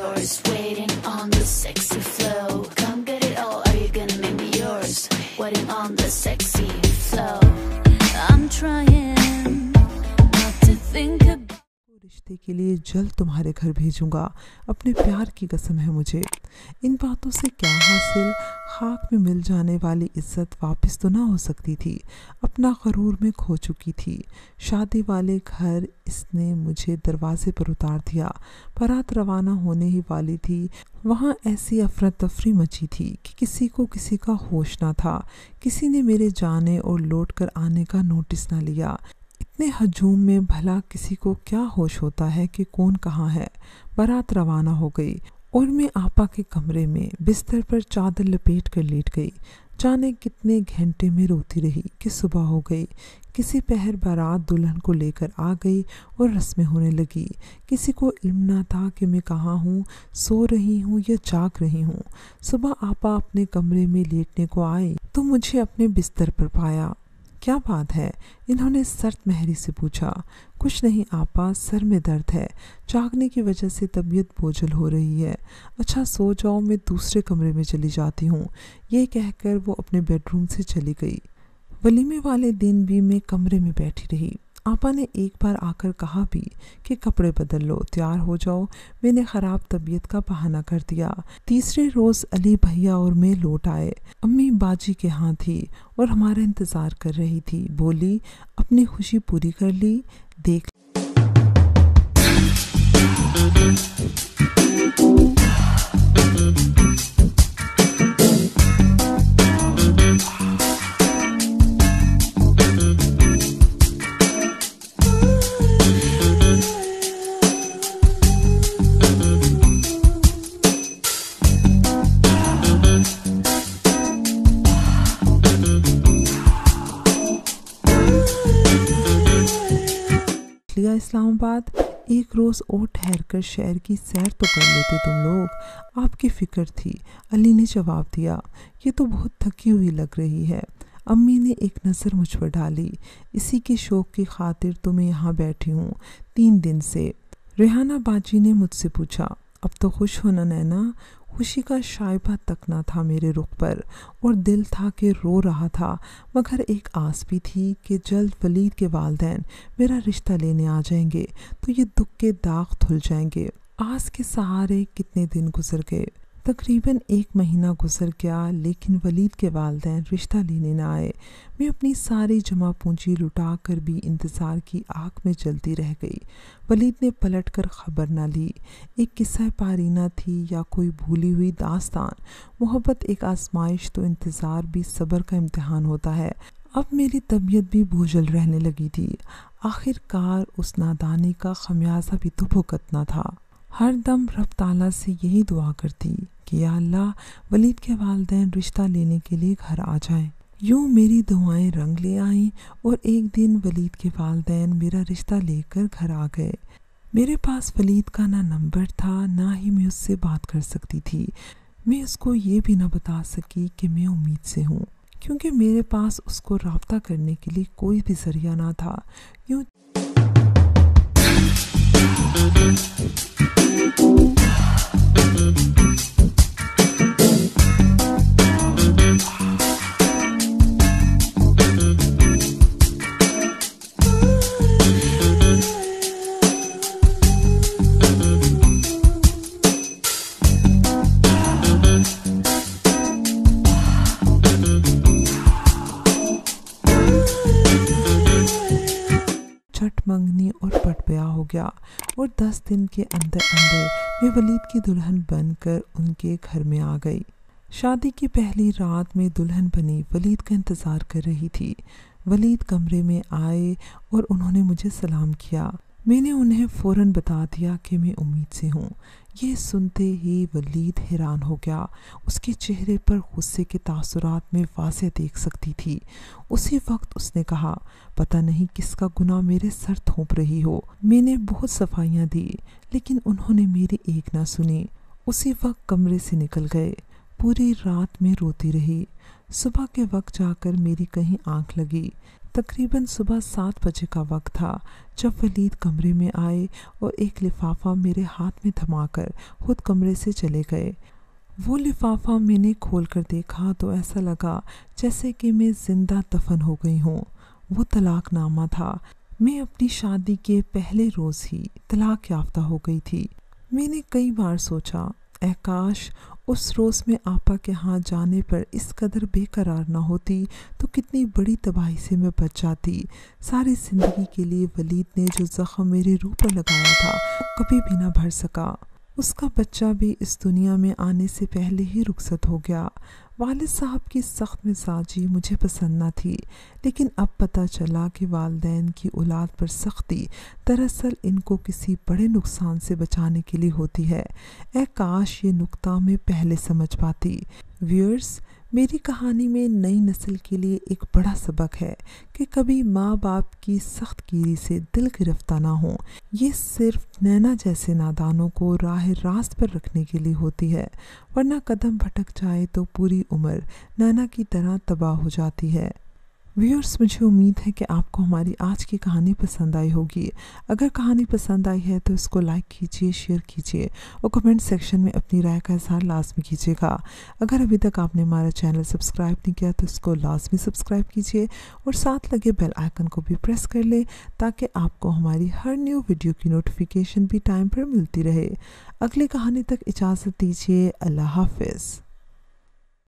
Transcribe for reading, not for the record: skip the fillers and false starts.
yours, waiting on the sexy flow. Come get it all, are you gonna make me yours? Waiting on the sexy flow. I'm trying not to think about रिश्ते के लिए जल्द तुम्हारे घर भेजूंगा, अपने प्यार की कसम है मुझे। इन बातों से क्या हासिल, खाक में मिल जाने वाली इज्जत वापस तो ना हो सकती थी, अपना गरूर में खो चुकी थी। शादी वाले घर इसने मुझे दरवाजे पर उतार दिया। बारात रवाना होने ही वाली थी। वहाँ ऐसी अफरा तफरी मची थी कि किसी को किसी का होश ना था। किसी ने मेरे जाने और लौट कर आने का नोटिस ना लिया। इतने हजूम में भला किसी को क्या होश होता है कि कौन कहाँ है। बारात रवाना हो गई और मैं आपा के कमरे में बिस्तर पर चादर लपेट कर लेट गई। जाने कितने घंटे में रोती रही कि सुबह हो गई। किसी पहर बारात दुल्हन को लेकर आ गई और रस्में होने लगी। किसी को इल्म ना था कि मैं कहाँ हूँ, सो रही हूँ या जाग रही हूँ। सुबह आपा अपने कमरे में लेटने को आए तो मुझे अपने बिस्तर पर पाया। क्या बात है? इन्होंने सर्द महरी से पूछा। कुछ नहीं आपा, सर में दर्द है, जागने की वजह से तबीयत बोझल हो रही है। अच्छा सो जाओ, मैं दूसरे कमरे में चली जाती हूँ। ये कहकर वो अपने बेडरूम से चली गई। वलीमे वाले दिन भी मैं कमरे में बैठी रही। आपा ने एक बार आकर कहा भी कि कपड़े बदल लो, तैयार हो जाओ। मैंने ख़राब तबीयत का बहाना कर दिया। तीसरे रोज़ अली भैया और मैं लौट आए। अम्मी बाजी के यहाँ थी और हमारा इंतज़ार कर रही थी। बोली, अपनी खुशी पूरी कर ली, देख लिया इस्लामाबाद। एक रोज़ और ठहर कर शहर की सैर तो कर लेते तुम लोग, आपकी फ़िक्र थी। अली ने जवाब दिया, ये तो बहुत थकी हुई लग रही है। अम्मी ने एक नज़र मुझ पर डाली। इसी के शौक़ की खातिर तो मैं यहाँ बैठी हूँ 3 दिन से। रेहाना बाजी ने मुझसे पूछा, अब तो खुश हो ना नैना? खुशी का शाइबा तक ना था मेरे रुख पर और दिल था कि रो रहा था, मगर एक आस भी थी कि जल्द वलीद के वालिदैन मेरा रिश्ता लेने आ जाएंगे तो ये दुख के दाग धुल जाएंगे। आस के सहारे कितने दिन गुजर गए। तकरीबन 1 महीना गुजर गया, लेकिन वलीद के वालिदैन रिश्ता लेने न आए। मैं अपनी सारी जमा पूंजी लुटा कर भी इंतज़ार की आग में जलती रह गई। वलीद ने पलट कर खबर न ली। एक किस्सा पारीना थी या कोई भूली हुई दास्तान। मोहब्बत एक आजमाइश तो इंतज़ार भी सब्र का इम्तिहान होता है। अब मेरी तबीयत भी बोझल रहने लगी थी। आखिरकार उस नादानी का खमियाजा भी तो भुगतना था। हर दम रब ताला से यही दुआ करती कि या अल्लाह वलीद के वालिदैन रिश्ता लेने के लिए घर आ जाएं। यूँ मेरी दुआएं रंग ले आईं और एक दिन वलीद के वालिदैन मेरा रिश्ता लेकर घर आ गए। मेरे पास वलीद का ना नंबर था, ना ही मैं उससे बात कर सकती थी। मैं उसको ये भी ना बता सकी कि मैं उम्मीद से हूँ, क्योंकि मेरे पास उसको राब्ता करने के लिए कोई भी जरिया ना था। यूँ छठ मंगनी और पट ब्याह हो गया और 10 दिन के अंदर अंदर मैं वलीद की दुल्हन बनकर उनके घर में आ गई। शादी की पहली रात में दुल्हन बनी वलीद का इंतज़ार कर रही थी। वलीद कमरे में आए और उन्होंने मुझे सलाम किया। मैंने उन्हें फ़ौरन बता दिया कि मैं उम्मीद से हूँ। ये सुनते ही वलीद हैरान हो गया। उसके चेहरे पर गुस्से के तासुरात में वाज़ेह देख सकती थी। उसी वक्त उसने कहा, पता नहीं किसका गुनाह मेरे सर थोप रही हो। मैंने बहुत सफाइयाँ दी, लेकिन उन्होंने मेरी एक ना सुनी। उसी वक्त कमरे से निकल गए। पूरी रात में रोती रही। सुबह के वक्त जाकर मेरी कहीं आंख लगी। तकरीबन सुबह 7 बजे का वक्त था जब वलीद कमरे में आए और एक लिफाफा मेरे हाथ में थमाकर खुद कमरे से चले गए। वो लिफाफा मैंने खोलकर देखा तो ऐसा लगा जैसे कि मैं जिंदा दफन हो गई हूँ। वो तलाकनामा था। मैं अपनी शादी के पहले रोज़ ही तलाक याफ्ता हो गई थी। मैंने कई बार सोचा, ऐ काश उस रोज़ में आपा के यहाँ जाने पर इस कदर बेकरार ना होती तो कितनी बड़ी तबाही से मैं बच जाती। सारी ज़िंदगी के लिए वलीद ने जो ज़ख्म मेरी रूह पर लगाया था कभी भी ना भर सका। उसका बच्चा भी इस दुनिया में आने से पहले ही रुखसत हो गया। वालिद साहब की सख्त मिजाजी मुझे पसंद न थी, लेकिन अब पता चला कि वालिदैन की औलाद पर सख्ती दरअसल इनको किसी बड़े नुकसान से बचाने के लिए होती है। ऐ काश ये नुक्ता मैं पहले समझ पाती। व्यूअर्स, मेरी कहानी में नई नस्ल के लिए एक बड़ा सबक है कि कभी माँ बाप की सख्त कीरी से दिल गिरफ्तार ना हो। ये सिर्फ नैना जैसे नादानों को राह रास्त पर रखने के लिए होती है, वरना कदम भटक जाए तो पूरी उम्र नैना की तरह तबाह हो जाती है। व्यूअर्स, मुझे उम्मीद है कि आपको हमारी आज की कहानी पसंद आई होगी। अगर कहानी पसंद आई है तो इसको लाइक कीजिए, शेयर कीजिए और कमेंट सेक्शन में अपनी राय का इज़हार लाजमी कीजिएगा। अगर अभी तक आपने हमारा चैनल सब्सक्राइब नहीं किया तो इसको लाजमी सब्सक्राइब कीजिए और साथ लगे बेल आइकन को भी प्रेस कर लें ताकि आपको हमारी हर न्यू वीडियो की नोटिफिकेशन भी टाइम पर मिलती रहे। अगली कहानी तक इजाज़त दीजिए। अल्लाह हाफ़िज़।